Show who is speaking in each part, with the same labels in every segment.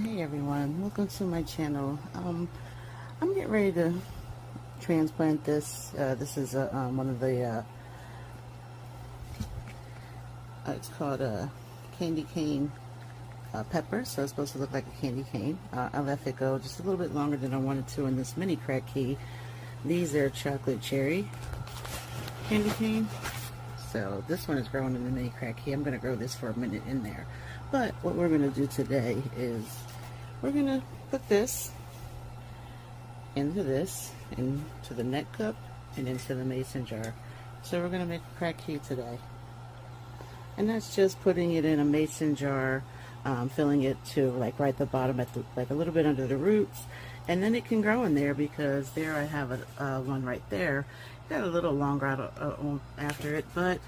Speaker 1: Hey everyone, welcome to my channel. I'm getting ready to transplant this. This is one of the, it's called a candy cane pepper, so it's supposed to look like a candy cane. I left it go just a little bit longer than I wanted to in this Mini Kratky. These are chocolate cherry candy cane. So this one is growing in the Mini Kratky. I'm going to grow this for a minute in there. But what we're going to do today is we're going to put this into the net cup, and into the mason jar. So we're going to make a Kratky today. And that's just putting it in a mason jar, filling it to like right at the bottom, like a little bit under the roots. And then it can grow in there, because there I have one right there. Got a little longer out after it, but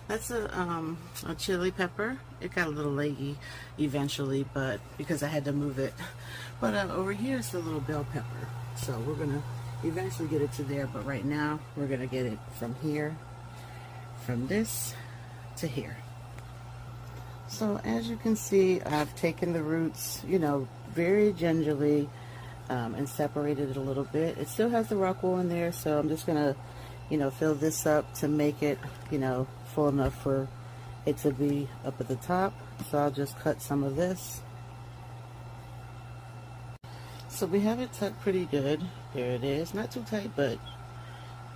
Speaker 1: that's a chili pepper. It got a little leggy eventually, but because I had to move it. But over here is the little bell pepper. So we're gonna eventually get it to there, but right now we're gonna get it from here, from this to here. So as you can see, I've taken the roots, very gingerly, and separated it a little bit. It still has the rock wool in there, so I'm just gonna fill this up to make it, full enough for it to be up at the top. So I'll just cut some of this. So we have it tucked pretty good. There it is. Not too tight, but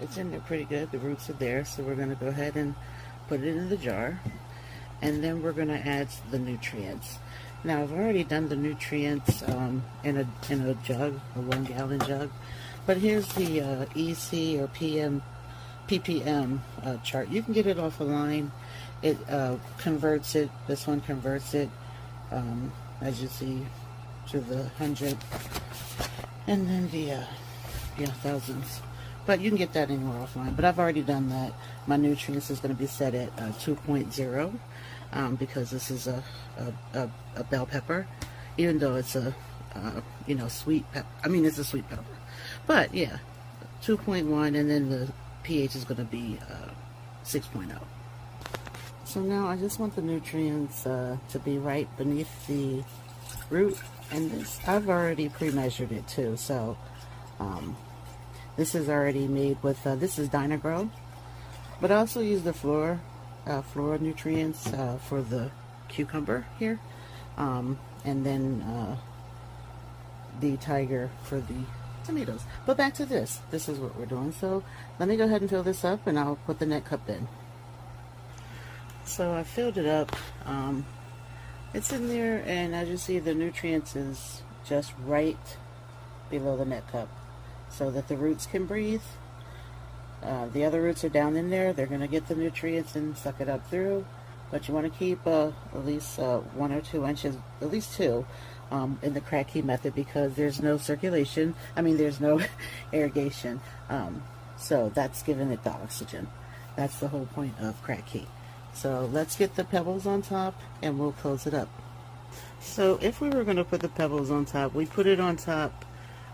Speaker 1: it's in there pretty good. The roots are there. So we're going to go ahead and put it in the jar. And then we're going to add the nutrients. Now I've already done the nutrients in a jug, a 1 gallon jug. But here's the EC or ppm chart. You can get it offline. It converts it. This one converts it, as you see, to the 100, and then the thousands. But you can get that anywhere offline. But I've already done that. My nutrients is going to be set at 2.0 because this is a bell pepper, even though it's a sweet pepper. I mean, it's a sweet pepper. But yeah, 2.1, and then the pH is going to be 6.0. So now I just want the nutrients to be right beneath the root, and this I've already pre-measured it too. So this is already made with this is Dynagrow, but I also use the flora nutrients for the cucumber here, and then the tiger for the tomatoes. But back to this. This is what we're doing. So let me go ahead and fill this up, and I'll put the net cup in. So I filled it up. It's in there, and as you see, the nutrients is just right below the net cup, so that the roots can breathe. The other roots are down in there. They're going to get the nutrients and suck it up through. But you want to keep at least 1 or 2 inches, at least 2, in the Kratky method, because there's no circulation. I mean, there's no irrigation. So that's giving it the oxygen. That's the whole point of Kratky. So let's get the pebbles on top, and we'll close it up. So if we were going to put the pebbles on top, we put it on top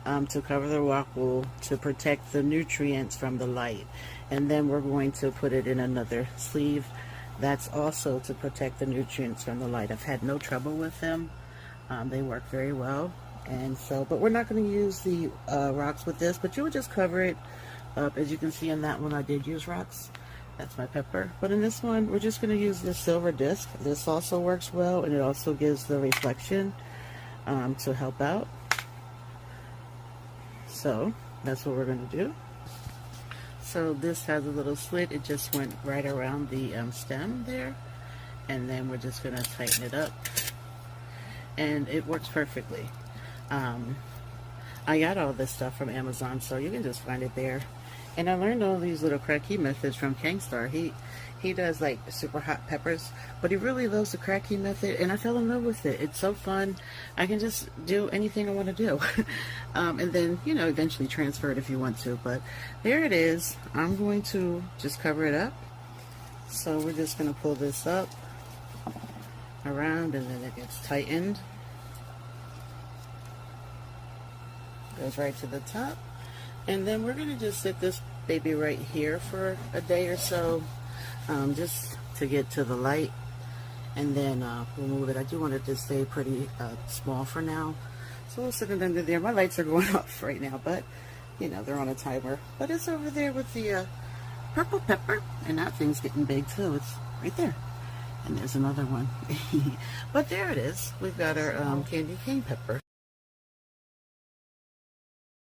Speaker 1: to cover the rock wool to protect the nutrients from the light. And then we're going to put it in another sleeve. That's also to protect the nutrients from the light. I've had no trouble with them. They work very well. And so, but we're not going to use the rocks with this, but you would just cover it up. As you can see in that one, I did use rocks. That's my pepper. But in this one, we're just going to use the silver disc. This also works well, and it also gives the reflection to help out. So that's what we're going to do. So this has a little slit. It just went right around the stem there. And then we're just going to tighten it up. And it works perfectly. I got all this stuff from Amazon, so you can just find it there. And I learned all these little Kratky methods from Kangstar. He does like super hot peppers, but he really loves the Kratky method, and I fell in love with it. It's so fun. I can just do anything I want to do. And then, eventually transfer it if you want to. But there it is. I'm going to just cover it up. So we're just going to pull this up around, and then it gets tightened. Goes right to the top. And then we're going to just sit this baby right here for a day or so, just to get to the light. and then we'll move it. I do want it to stay pretty small for now, so we'll sit it under there. My lights are going off right now, but you know, they're on a timer. But it's over there with the purple pepper, and that thing's getting big too. It's right there. And there's another one. But there it is. We've got our candy cane pepper.